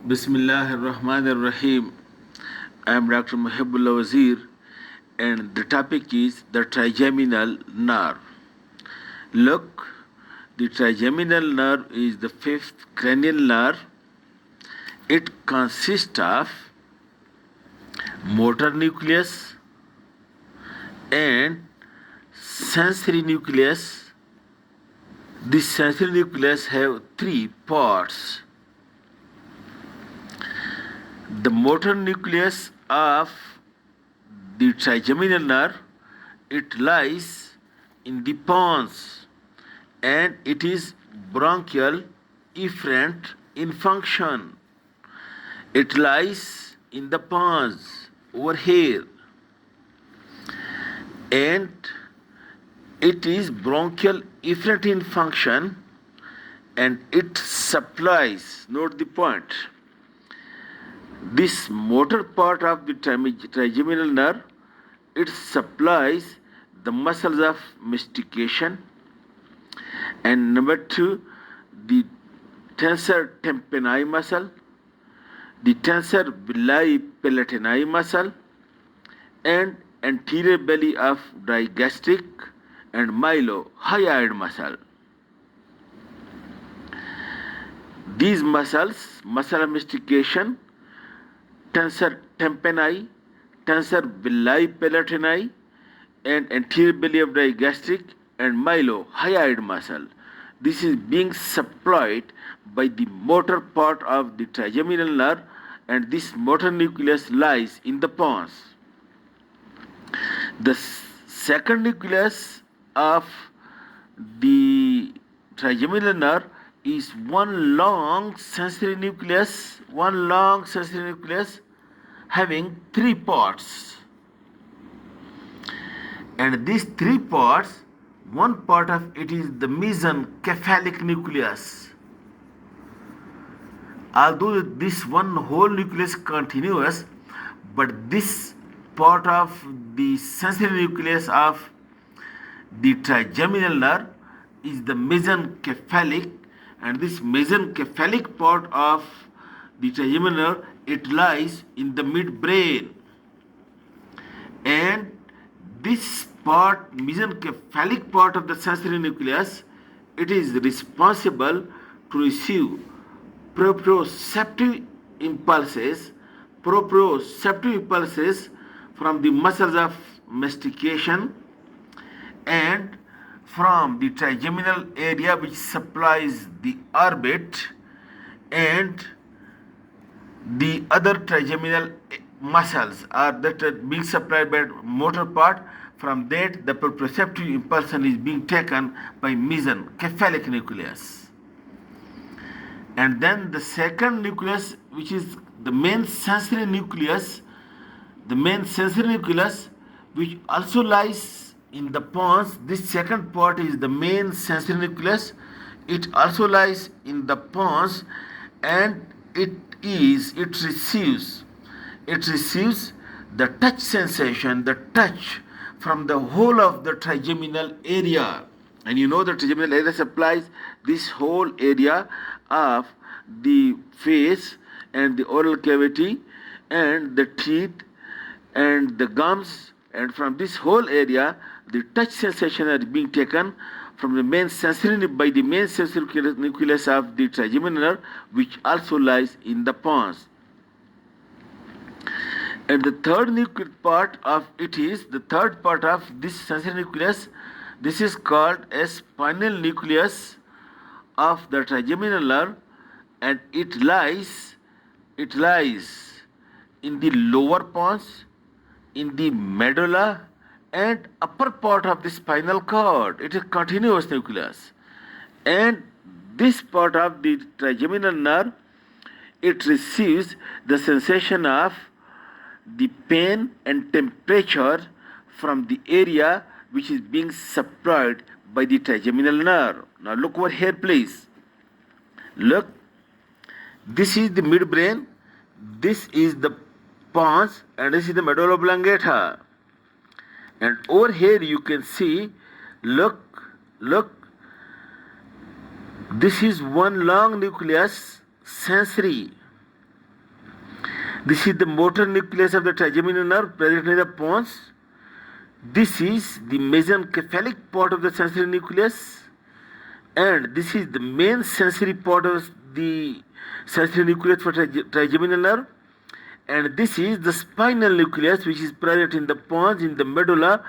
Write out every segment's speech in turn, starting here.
Bismillah ar-Rahman ar-Rahim. I am Dr. Mohaibullah Wazir, and the topic is the trigeminal nerve. Look, the trigeminal nerve is the fifth cranial nerve. It consists of motor nucleus and sensory nucleus. This sensory nucleus have three parts. The motor nucleus of the trigeminal nerve, it lies in the pons and it is bronchial efferent in function. It lies in the pons over here and it is bronchial efferent in function and it supplies, note the point, this motor part of the trigeminal nerve, it supplies the muscles of mastication, and number two, the tensor tympani muscle, the tensor villi palatini muscle, and anterior belly of digastric and mylohyoid muscle. These muscles, muscle of mastication, tensor tympani, tensor villi palatini, and anterior belly of digastric and mylohyoid muscle. This is being supplied by the motor part of the trigeminal nerve, and this motor nucleus lies in the pons. The second nucleus of the trigeminal nerve is one long sensory nucleus having three parts. And these three parts, one part of it is the mesencephalic nucleus. Although this one whole nucleus continuous, but this part of the sensory nucleus of the trigeminal nerve is the mesencephalic, and this mesencephalic part of the trigeminal nerve, it lies in the midbrain, and this part, mesencephalic part of the sensory nucleus, it is responsible to receive proprioceptive impulses from the muscles of mastication and from the trigeminal area which supplies the orbit and the other trigeminal muscles are that are being supplied by motor part. From that, the proprioceptive impulsion is being taken by mesencephalic nucleus. And then the second nucleus, which is the main sensory nucleus, which also lies in the pons. This second part is the main sensory nucleus. It also lies in the pons, and it receives the touch sensation, the touch from the whole of the trigeminal area. And you know the trigeminal area supplies this whole area of the face and the oral cavity and the teeth and the gums, and from this whole area the touch sensation are being taken from the main sensory nucleus of the trigeminal nerve, which also lies in the pons. And the third part of this sensory nucleus, this is called a spinal nucleus of the trigeminal nerve, and it lies in the lower pons, in the medulla and upper part of the spinal cord. It is continuous nucleus, and this part of the trigeminal nerve, it receives the sensation of the pain and temperature from the area which is being supplied by the trigeminal nerve. Now look over here, please. Look, this is the midbrain, this is the pons, and this is the medulla oblongata. And over here you can see, look, this is one long nucleus, sensory, This is the motor nucleus of the trigeminal nerve present in the pons. This is the mesencephalic part of the sensory nucleus, and this is the main sensory part of the sensory nucleus for trigeminal nerve. And this is the spinal nucleus, which is present in the pons, in the medulla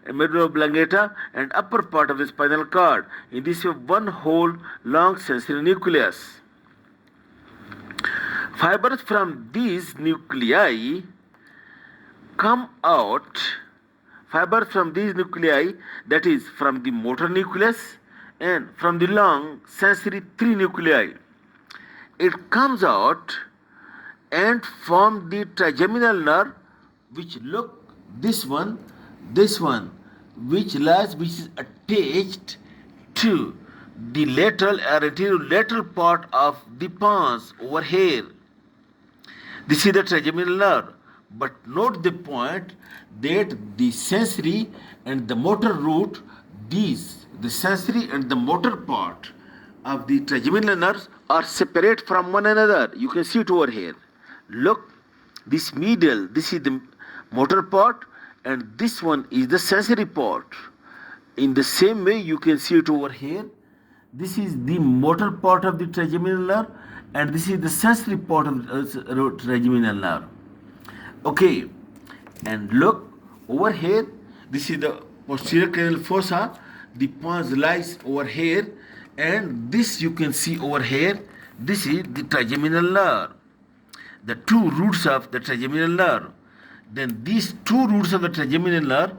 oblongata, and upper part of the spinal cord. In this way, one whole long sensory nucleus. Fibers from these nuclei come out. Fibers from these nuclei, that is from the motor nucleus and from the long sensory three nuclei, it comes out and form the trigeminal nerve, which look this one, which is attached to the lateral or anterolateral part of the pons over here. This is the trigeminal nerve. But note the point that the sensory and the motor root, the sensory and the motor part of the trigeminal nerves are separate from one another. You can see it over here. Look, this medial, this is the motor part, and this one is the sensory part. In the same way, you can see it over here. This is the motor part of the trigeminal nerve, and this is the sensory part of the trigeminal nerve. Okay, and look over here. This is the posterior cranial fossa. The pons lies over here, and this you can see over here. This is the trigeminal nerve, the two roots of the trigeminal nerve. Then these two roots of the trigeminal nerve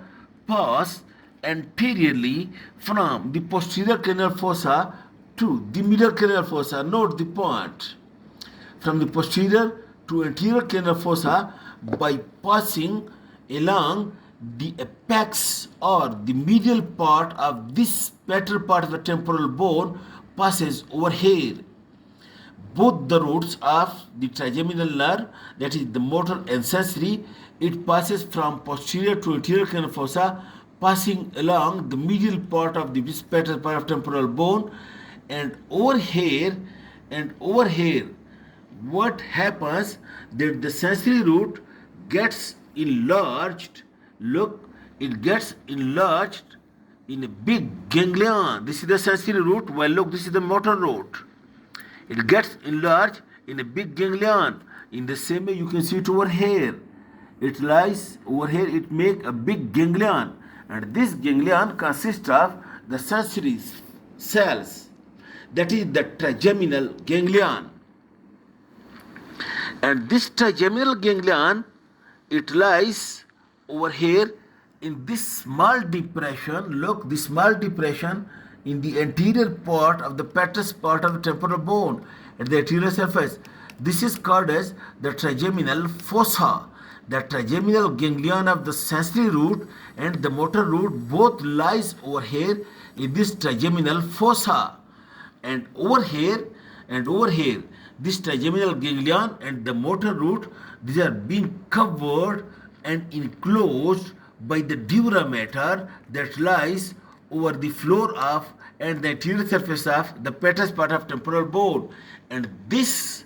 pass anteriorly from the posterior cranial fossa to the middle cranial fossa. Note the point. From the posterior to anterior cranial fossa by passing along the apex or the medial part of this lateral part of the temporal bone passes over here. Both the roots of the trigeminal nerve, that is the motor and sensory, it passes from posterior to anterior cranial fossa, passing along the medial part of the lateral part of temporal bone, and over here, what happens that the sensory root gets enlarged. Look, it gets enlarged in a big ganglion. This is the sensory root. Well, look, this is the motor root. It gets enlarged in a big ganglion. In the same way, you can see it over here. It lies over here. It makes a big ganglion, and this ganglion consists of the sensory cells. That is the trigeminal ganglion. And this trigeminal ganglion, it lies over here in this small depression. Look, this small depression in the anterior part of the petrous part of the temporal bone at the anterior surface. This is called as the trigeminal fossa. The trigeminal ganglion of the sensory root and the motor root both lies over here in this trigeminal fossa. And over here, this trigeminal ganglion and the motor root, these are being covered and enclosed by the dura mater that lies over the floor of and the anterior surface of the petrous part of temporal bone. And this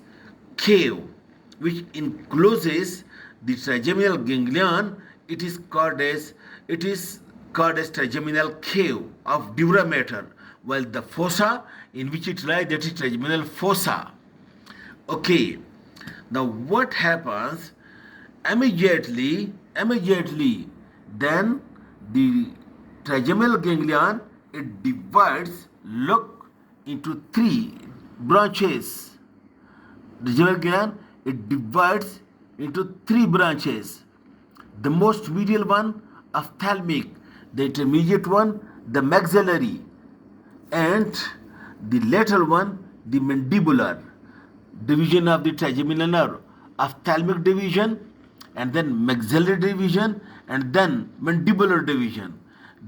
cave, which encloses the trigeminal ganglion, it is called as trigeminal cave of dura mater, while the fossa in which it lies, that is trigeminal fossa. Okay, now what happens immediately? Then the trigeminal ganglion, it divides, look, into three branches. The trigeminal ganglion, it divides into three branches. The most medial one, ophthalmic, the intermediate one, the maxillary, and the lateral one, the mandibular division of the trigeminal nerve. Ophthalmic division, and then maxillary division, and then mandibular division.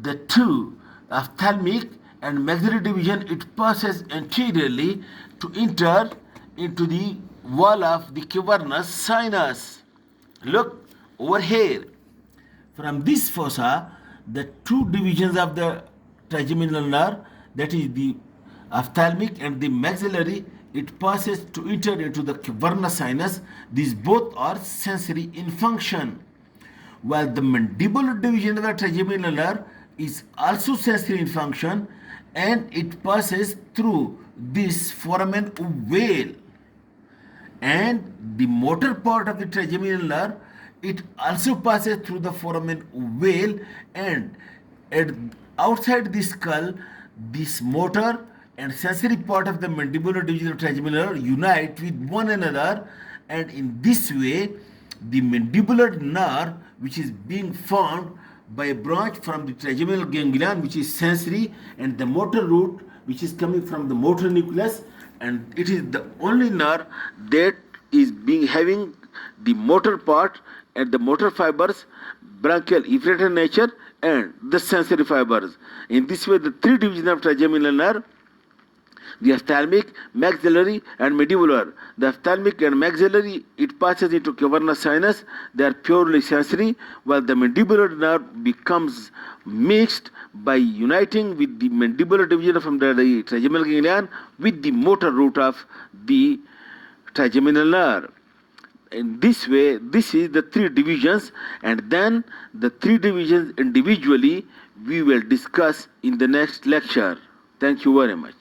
The two, ophthalmic and maxillary division, it passes anteriorly to enter into the wall of the cavernous sinus. Look over here. From this fossa, the two divisions of the trigeminal nerve, that is the ophthalmic and the maxillary, it passes to enter into the cavernous sinus. These both are sensory in function. While the mandibular division of the trigeminal is also sensory in function, and it passes through this foramen ovale. And the motor part of the trigeminal, it also passes through the foramen ovale, and at outside the skull, this motor and sensory part of the mandibular division of trigeminal unite with one another, and in this way the mandibular nerve, which is being formed by a branch from the trigeminal ganglion, which is sensory, and the motor root, which is coming from the motor nucleus, and it is the only nerve that is being having the motor part and the motor fibers, branchial effector nature, and the sensory fibers. In this way, the three divisions of trigeminal nerve, the ophthalmic, maxillary, and mandibular. The ophthalmic and maxillary, it passes into cavernous sinus. They are purely sensory, while the mandibular nerve becomes mixed by uniting with the mandibular division from the trigeminal ganglion with the motor root of the trigeminal nerve. In this way, this is the three divisions, and then the three divisions individually we will discuss in the next lecture. Thank you very much.